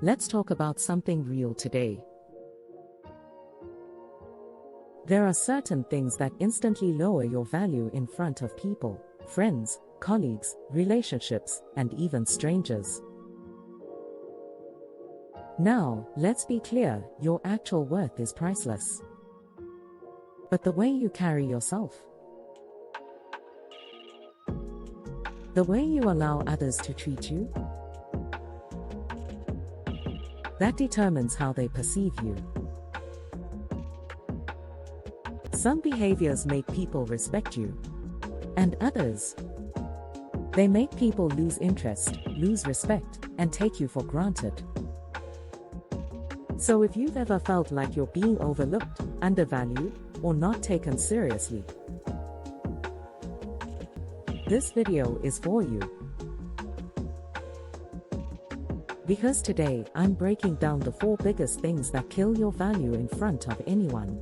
Let's talk about something real today. There are certain things that instantly lower your value in front of people, friends, colleagues, relationships, and even strangers. Now, let's be clear, your actual worth is priceless. But the way you carry yourself, the way you allow others to treat you, that determines how they perceive you. Some behaviors make people respect you, and others, they make people lose interest, lose respect, and take you for granted. So if you've ever felt like you're being overlooked, undervalued, or not taken seriously, this video is for you. Because today, I'm breaking down the 4 biggest things that kill your value in front of anyone.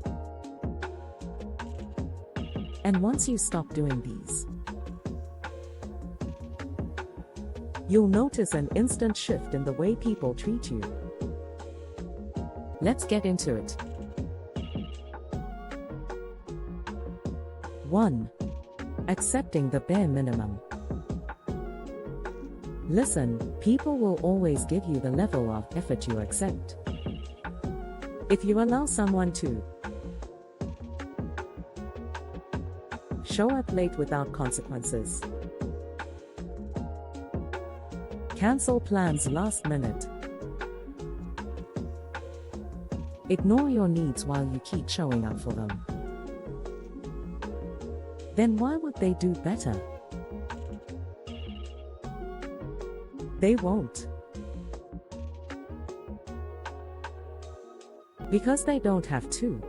And once you stop doing these, you'll notice an instant shift in the way people treat you. Let's get into it. 1. Accepting the bare minimum. Listen, people will always give you the level of effort you accept. If you allow someone to show up late without consequences, cancel plans last minute, ignore your needs while you keep showing up for them, then why would they do better? They won't. Because they don't have to.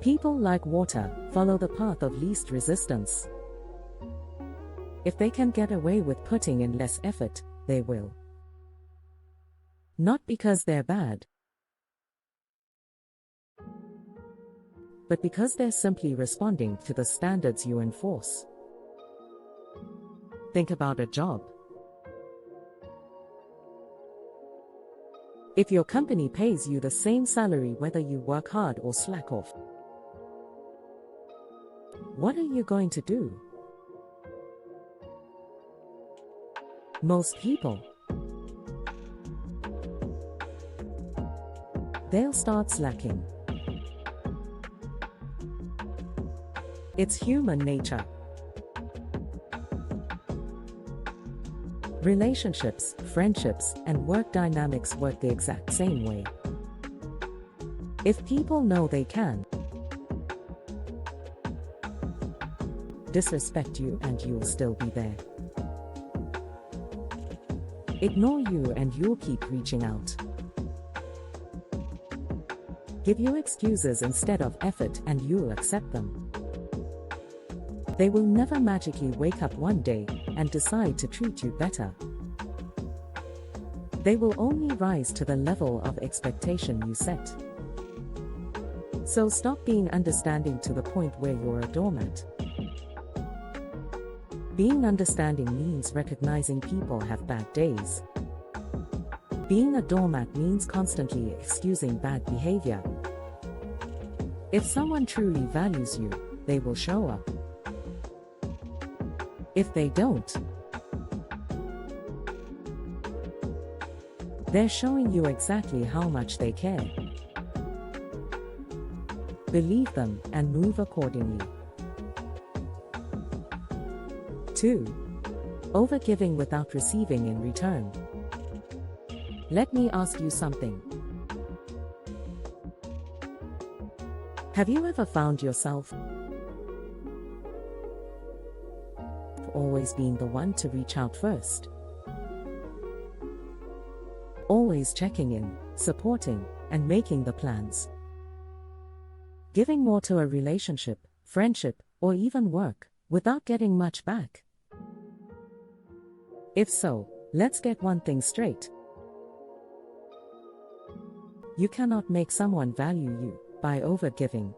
People, like water, follow the path of least resistance. If they can get away with putting in less effort, they will. Not because they're bad, but because they're simply responding to the standards you enforce. Think about a job. If your company pays you the same salary whether you work hard or slack off, what are you going to do? Most people, they'll start slacking. It's human nature. Relationships, friendships, and work dynamics work the exact same way. If people know they can disrespect you and you'll still be there. Ignore you and you'll keep reaching out. Give you excuses instead of effort and you'll accept them. They will never magically wake up one day and decide to treat you better. They will only rise to the level of expectation you set. So stop being understanding to the point where you're a doormat. Being understanding means recognizing people have bad days. Being a doormat means constantly excusing bad behavior. If someone truly values you, they will show up. If they don't, they're showing you exactly how much they care. Believe them and move accordingly. 2. Overgiving without receiving in return. Let me ask you something. Have you ever found yourself always being the one to reach out first? Always checking in, supporting, and making the plans. Giving more to a relationship, friendship, or even work, without getting much back? If so, let's get one thing straight. You cannot make someone value you by overgiving.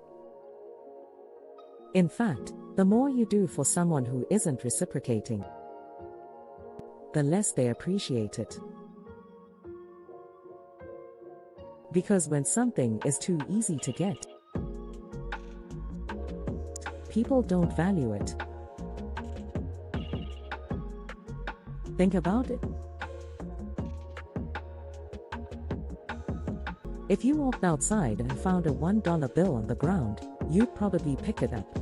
In fact, the more you do for someone who isn't reciprocating, the less they appreciate it. Because when something is too easy to get, people don't value it. Think about it. If you walked outside and found a $1 bill on the ground, you'd probably pick it up.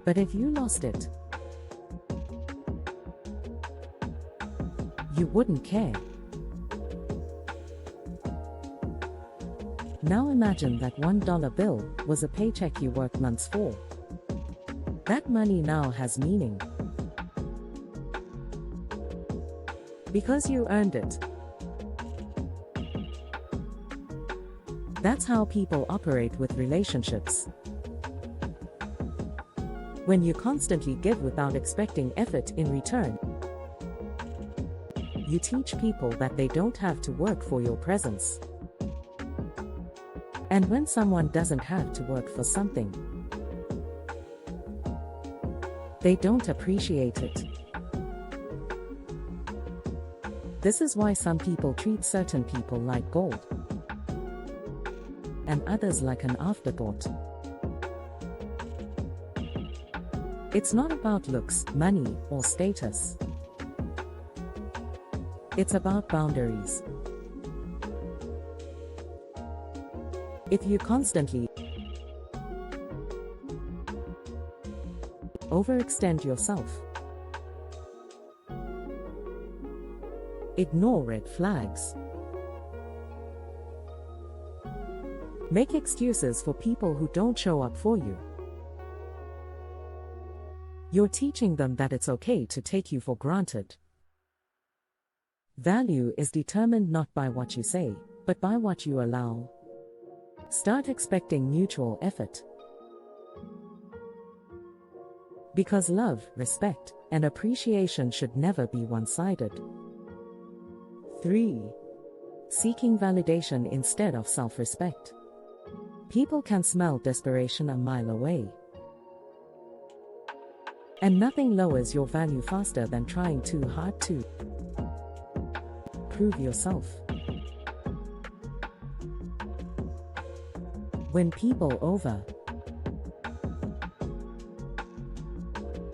But if you lost it, you wouldn't care. Now imagine that $1 bill was a paycheck you worked months for. That money now has meaning. Because you earned it. That's how people operate with relationships. When you constantly give without expecting effort in return, you teach people that they don't have to work for your presence. And when someone doesn't have to work for something, they don't appreciate it. This is why some people treat certain people like gold, and others like an afterthought. It's not about looks, money, or status. It's about boundaries. If you constantly overextend yourself, ignore red flags, make excuses for people who don't show up for you, you're teaching them that it's okay to take you for granted. Value is determined not by what you say, but by what you allow. Start expecting mutual effort. Because love, respect, and appreciation should never be one-sided. 3. Seeking validation instead of self-respect. People can smell desperation a mile away. And nothing lowers your value faster than trying too hard to prove yourself. When people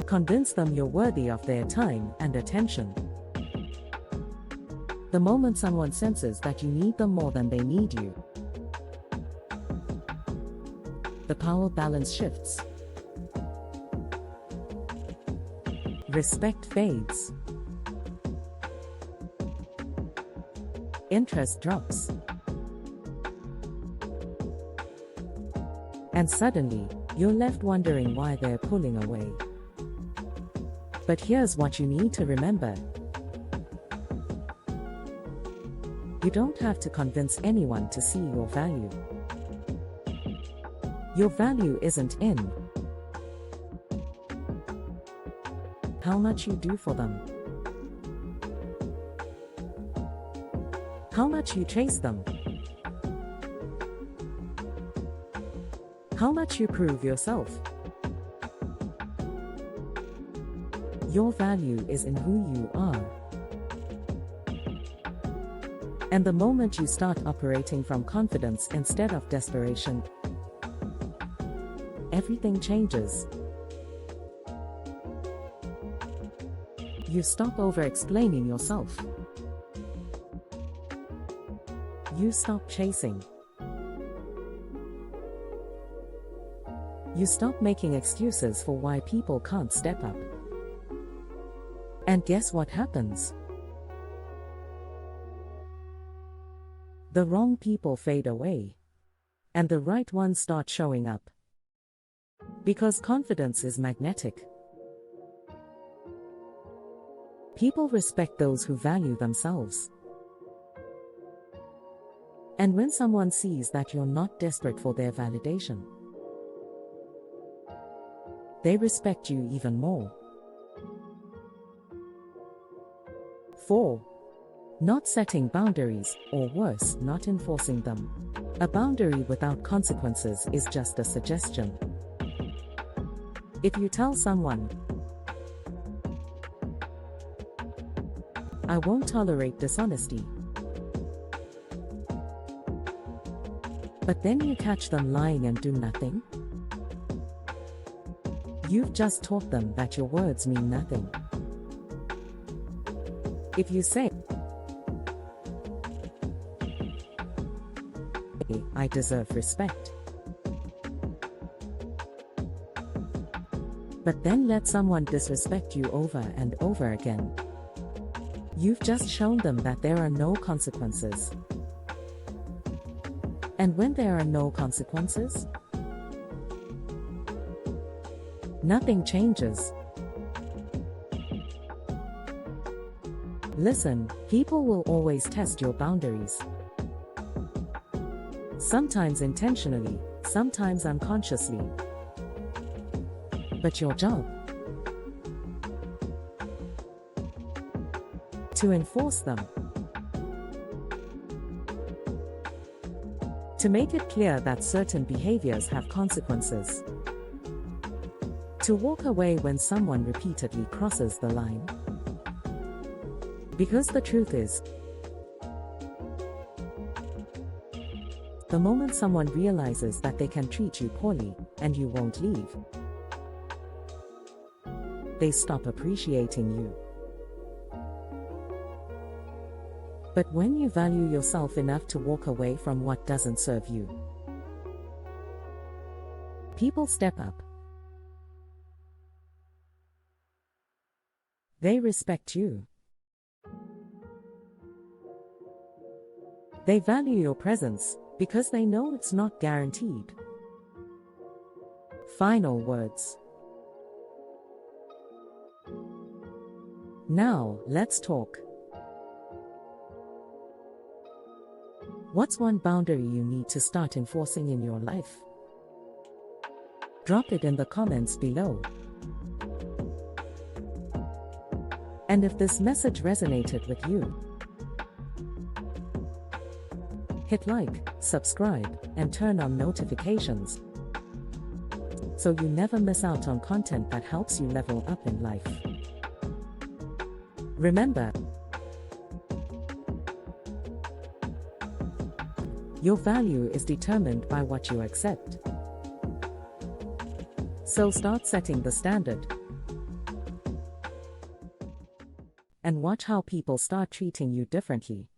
convince them you're worthy of their time and attention. The moment someone senses that you need them more than they need you, the power balance shifts. Respect fades. Interest drops. And suddenly, you're left wondering why they're pulling away. But here's what you need to remember. You don't have to convince anyone to see your value. Your value isn't in how much you do for them, how much you chase them, how much you prove yourself. Your value is in who you are. And the moment you start operating from confidence instead of desperation, everything changes. You stop over-explaining yourself. You stop chasing. You stop making excuses for why people can't step up. And guess what happens? The wrong people fade away, and the right ones start showing up. Because confidence is magnetic. People respect those who value themselves. And when someone sees that you're not desperate for their validation, they respect you even more. 4. Not setting boundaries, or worse, not enforcing them. A boundary without consequences is just a suggestion. If you tell someone, I won't tolerate dishonesty. But then you catch them lying and do nothing. You've just taught them that your words mean nothing. If you say, I deserve respect, but then let someone disrespect you over and over again, you've just shown them that there are no consequences. And when there are no consequences, nothing changes. Listen, people will always test your boundaries. Sometimes intentionally, sometimes unconsciously. But your job to enforce them. To make it clear that certain behaviors have consequences. To walk away when someone repeatedly crosses the line. Because the truth is, the moment someone realizes that they can treat you poorly, and you won't leave, they stop appreciating you. But when you value yourself enough to walk away from what doesn't serve you, people step up. They respect you. They value your presence because they know it's not guaranteed. Final words. Now, let's talk. What's one boundary you need to start enforcing in your life? Drop it in the comments below. And if this message resonated with you, hit like, subscribe, and turn on notifications so you never miss out on content that helps you level up in life. Remember, your value is determined by what you accept. So start setting the standard. And watch how people start treating you differently.